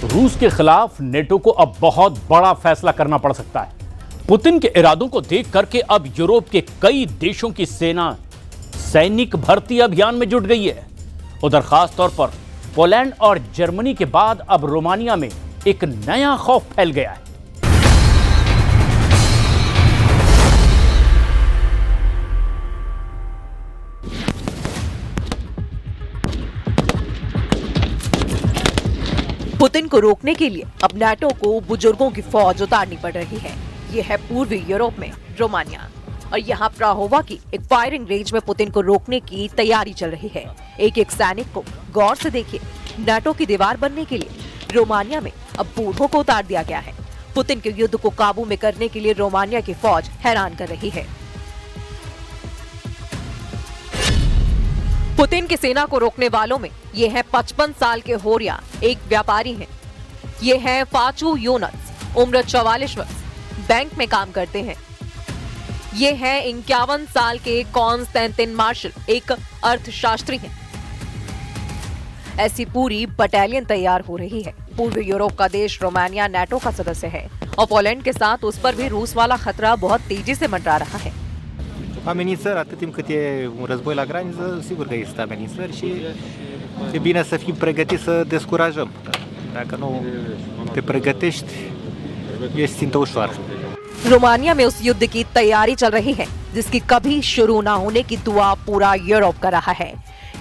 रूस के खिलाफ नेटो को अब बहुत बड़ा फैसला करना पड़ सकता है। पुतिन के इरादों को देख करके अब यूरोप के कई देशों की सेना सैनिक भर्ती अभियान में जुट गई है। उधर खास तौर पर पोलैंड और जर्मनी के बाद अब रोमानिया में एक नया खौफ फैल गया है। पुतिन को रोकने के लिए अब नाटो को बुजुर्गों की फौज उतारनी पड़ रही है। ये है पूर्वी यूरोप में रोमानिया, और यहाँ प्राहोवा की एक फायरिंग रेंज में पुतिन को रोकने की तैयारी चल रही है। एक एक सैनिक को गौर से देखिए। नाटो की दीवार बनने के लिए रोमानिया में अब बूढ़ों को उतार दिया गया है। पुतिन के युद्ध को काबू में करने के लिए रोमानिया की फौज हैरान कर रही है। पुतिन की सेना को रोकने वालों में ये है 55 साल के होरिया, एक व्यापारी हैं। ये है फाचू यूनस, उम्र 44 वर्ष, बैंक में काम करते हैं। ये है 51 साल के कॉन्स्टेंटिन मार्शल, एक अर्थशास्त्री हैं। ऐसी पूरी बटालियन तैयार हो रही है। पूर्वी यूरोप का देश रोमानिया नाटो का सदस्य है और पोलैंड के साथ उस पर भी रूस वाला खतरा बहुत तेजी से मंडरा रहा है। Amenințări, atât timp cât e un război la graniță, sigur că există amenințări și e bine să fim pregătiți să descurajăm. Dacă nu te pregătești, e țintă ușoară. Romania में उस युद्ध की तैयारी चल रही है जिसकी कभी शुरू न होने की दुआ पूरा यूरोप कर रहा है।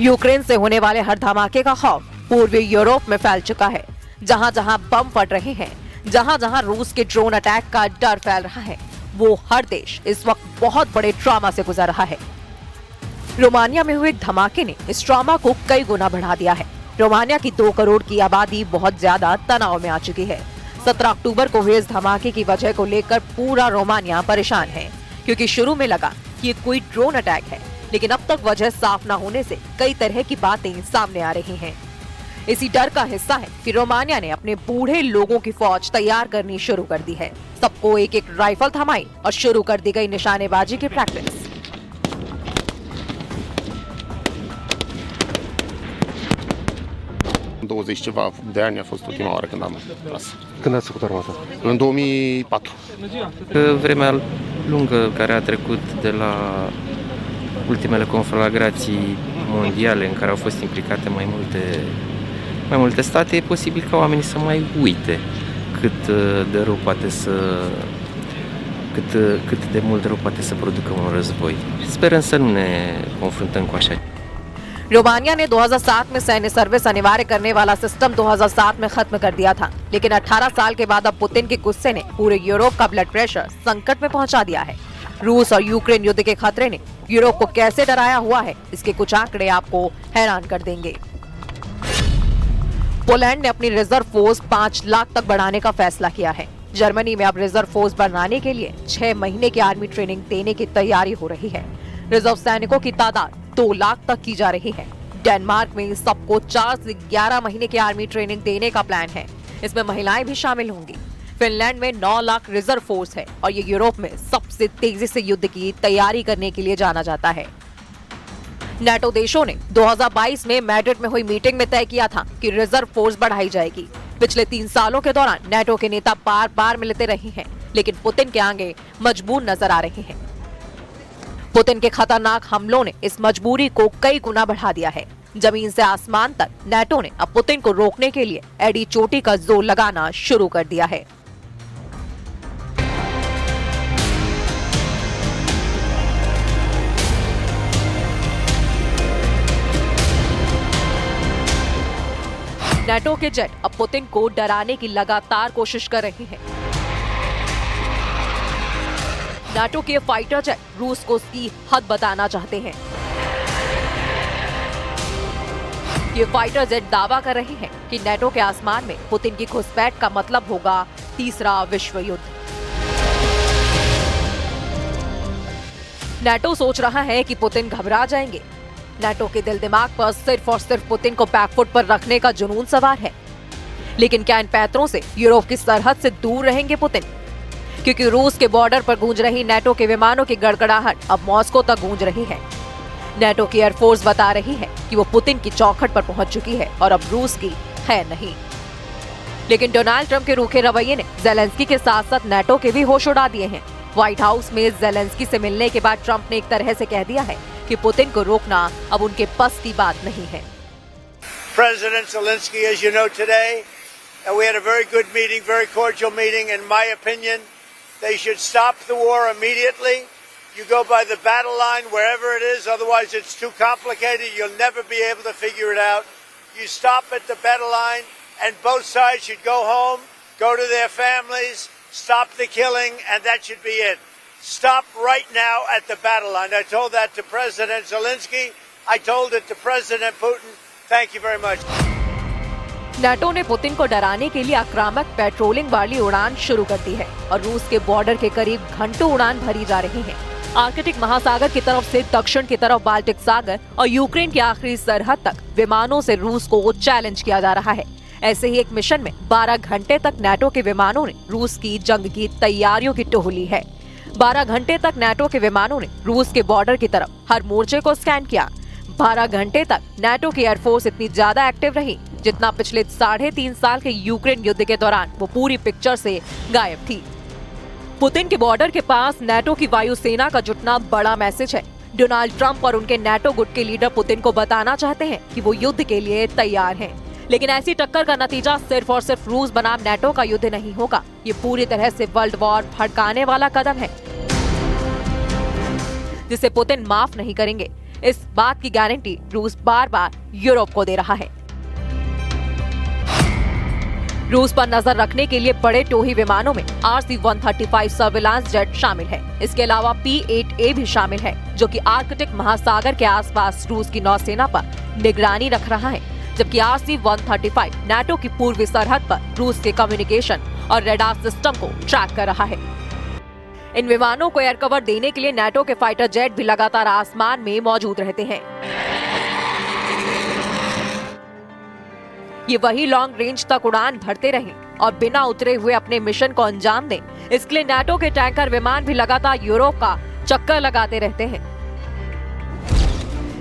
यूक्रेन से होने वाले हर धमाके का खौफ पूर्वी यूरोप में फैल चुका है। जहां जहां बम फट रहे हैं, जहां जहां रूस के ड्रोन अटैक का डर फैल रहा है, वो हर देश इस वक्त बहुत बड़े ट्रॉमा से गुजर रहा है। रोमानिया में हुए धमाके ने इस ट्रॉमा को कई गुना बढ़ा दिया है। रोमानिया की 2 करोड़ की आबादी बहुत ज्यादा तनाव में आ चुकी है। 17 अक्टूबर को हुए इस धमाके की वजह को लेकर पूरा रोमानिया परेशान है, क्योंकि शुरू में लगा कि ये कोई ड्रोन अटैक है, लेकिन अब तक वजह साफ न होने से कई तरह की बातें सामने आ रही हैं। इसी डर का हिस्सा है कि रोमानिया ने अपने बूढ़े लोगों की फौज तैयार करनी शुरू कर दी है। सबको एक एक राइफल थमाई और शुरू कर दी गई निशानेबाजी की practice. ceva de ani a fost ultima oară când am tras. Când ați făcut armata? În 2004. Vremea lungă care a trecut de la ultimele conflagrații mondiale în care au fost implicate mai multe state, e posibil ca oamenii să mai uite cât de mult rău poate să producă un război. Sperăm să nu ne confruntăm cu așa. Romania ने 2007 में सैन्य service अनिवार्य करने वाला system 2007 में खत्म कर दिया था, लेकिन 18 साल के बाद अब पुतिन के गुस्से ने पूरे यूरोप का ब्लड प्रेशर संकट में पहुंचा दिया है। रूस और यूक्रेन युद्ध के खतरे ने यूरोप को कैसे डराया हुआ है, इसके कुछ आंकड़े आपको हैरान कर देंगे। पोलैंड ने अपनी रिजर्व फोर्स 5 लाख तक बढ़ाने का फैसला किया है। जर्मनी में अब रिजर्व फोर्स बढ़ाने के लिए 6 महीने की आर्मी ट्रेनिंग देने की तैयारी हो रही है। रिजर्व सैनिकों की तादाद 2 लाख तक की जा रही है। डेनमार्क में सबको 4 से 11 महीने की आर्मी ट्रेनिंग देने का प्लान है। इसमें महिलाएं भी शामिल होंगी। फिनलैंड में 9 लाख रिजर्व फोर्स है और ये यूरोप में सबसे तेजी से युद्ध की तैयारी करने के लिए जाना जाता है। नाटो देशों ने 2022 में मैड्रिड में हुई मीटिंग में तय किया था कि रिजर्व फोर्स बढ़ाई जाएगी। पिछले 3 सालों के दौरान नाटो के नेता बार बार मिलते रहे हैं, लेकिन पुतिन के आगे मजबूर नजर आ रहे हैं। पुतिन के खतरनाक हमलों ने इस मजबूरी को कई गुना बढ़ा दिया है। जमीन से आसमान तक नाटो ने अब पुतिन को रोकने के लिए एड़ी चोटी का जोर लगाना शुरू कर दिया है। नाटो के जेट अब पुतिन को डराने की लगातार कोशिश कर रहे हैं। नाटो के फाइटर जेट रूस को उसकी हद बताना चाहते हैं। ये फाइटर जेट दावा कर रहे हैं कि नाटो के आसमान में पुतिन की घुसपैठ का मतलब होगा तीसरा विश्व युद्ध। नाटो सोच रहा है कि पुतिन घबरा जाएंगे। नाटो के दिल दिमाग पर सिर्फ और सिर्फ पुतिन को बैकफुट पर रखने का जुनून सवार है। लेकिन क्या इन पैंतरों से यूरोप की सरहद से दूर रहेंगे पुतिन? क्योंकि रूस के बॉर्डर पर गूंज रही नाटो के विमानों की गड़गड़ाहट अब मॉस्को तक गूंज रही है। नाटो की एयरफोर्स बता रही है कि वो पुतिन की चौखट पर पहुंच चुकी है और अब रूस की है नहीं। लेकिन डोनाल्ड ट्रंप के रूखे रवैये ने जेलेंस्की के साथ साथ नाटो के भी होश उड़ा दिए हैं। व्हाइट हाउस में जेलेंस्की से मिलने के बाद ट्रंप ने एक तरह से कह दिया है कि पुतिन को रोकना अब उनके बस की बात नहीं है। President Zelensky, as you know today, we had a very good meeting, very cordial meeting. In my opinion, they should stop the war immediately. You go by the battle line wherever it is, otherwise it's too complicated. You'll never be able to figure it out. You stop at the battle line, and both sides should go home, go to their families, stop the killing, and that should be it. Stop right now at the battle line. I told that to President Zelensky. I told it to President Putin. Thank you very much. NATO ने Putin को डराने के लिए आक्रामक patrolling वाली उड़ान शुरू कर दी है और रूस के बॉर्डर के करीब घंटों उड़ान भरी जा रही है। आर्कटिक महासागर की तरफ से दक्षिण की तरफ बाल्टिक सागर और यूक्रेन की आखिरी सरहद तक विमानों से रूस को चैलेंज किया जा रहा है। ऐसे ही एक मिशन में 12 घंटे तक नाटो के विमानों ने रूस की जंग की तैयारियों की टोह ली है। 12 घंटे तक नाटो के विमानों ने रूस के बॉर्डर की तरफ हर मोर्चे को स्कैन किया। 12 घंटे तक नाटो की एयरफोर्स इतनी ज्यादा एक्टिव रही जितना पिछले 3.5 साल के यूक्रेन युद्ध के दौरान वो पूरी पिक्चर से गायब थी। पुतिन के बॉर्डर के पास नाटो की वायुसेना का जुटना बड़ा मैसेज है। डोनाल्ड ट्रंप और उनके नाटो गुट के लीडर पुतिन को बताना चाहते हैं कि वो युद्ध के लिए तैयार हैं। लेकिन ऐसी टक्कर का नतीजा सिर्फ और सिर्फ रूस बनाम नाटो का युद्ध नहीं होगा। ये पूरी तरह से वर्ल्ड वॉर भड़काने वाला कदम है जिसे पुतिन माफ नहीं करेंगे। इस बात की गारंटी रूस बार बार यूरोप को दे रहा है। रूस पर नजर रखने के लिए बड़े टोही विमानों में RC-135 सर्विलांस जेट शामिल है। इसके अलावा P-8A भी शामिल है जो कि आर्कटिक महासागर के आसपास रूस की नौसेना पर निगरानी रख रहा है, जबकि RC-135 नाटो की पूर्वी सरहद पर रूस के कम्युनिकेशन और रेडार सिस्टम को ट्रैक कर रहा है। इन विमानों को एयर कवर देने के लिए नाटो के फाइटर जेट भी लगातार आसमान में मौजूद रहते हैं। ये वही लॉन्ग रेंज तक उड़ान भरते रहें और बिना उतरे हुए अपने मिशन को अंजाम दें। इसके लिए नाटो के टैंकर विमान भी लगातार यूरोप का चक्कर लगाते रहते हैं।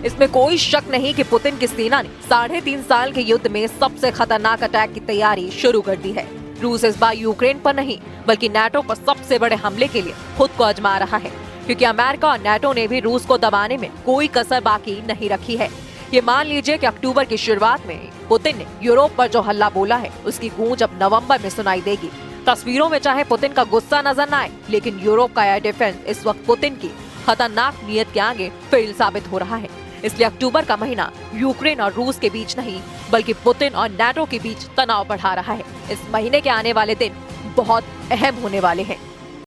इसमें कोई शक नहीं कि पुतिन की सेना ने 3.5 साल के युद्ध में सबसे खतरनाक अटैक की तैयारी शुरू कर दी है। रूस इस बार यूक्रेन पर नहीं बल्कि नाटो पर सबसे बड़े हमले के लिए खुद को आजमा रहा है, क्योंकि अमेरिका और नाटो ने भी रूस को दबाने में कोई कसर बाकी नहीं रखी है। ये मान लीजिए कि अक्टूबर की शुरुआत में पुतिन ने यूरोप पर जो हल्ला बोला है उसकी गूंज अब नवंबर में सुनाई देगी। तस्वीरों में चाहे पुतिन का गुस्सा नजर न आए, लेकिन यूरोप का एयर डिफेंस इस वक्त पुतिन की खतरनाक नीयत के आगे फेल साबित हो रहा है। इसलिए अक्टूबर का महीना यूक्रेन और रूस के बीच नहीं बल्कि पुतिन और नाटो के बीच तनाव बढ़ा रहा है। इस महीने के आने वाले दिन बहुत अहम होने वाले हैं।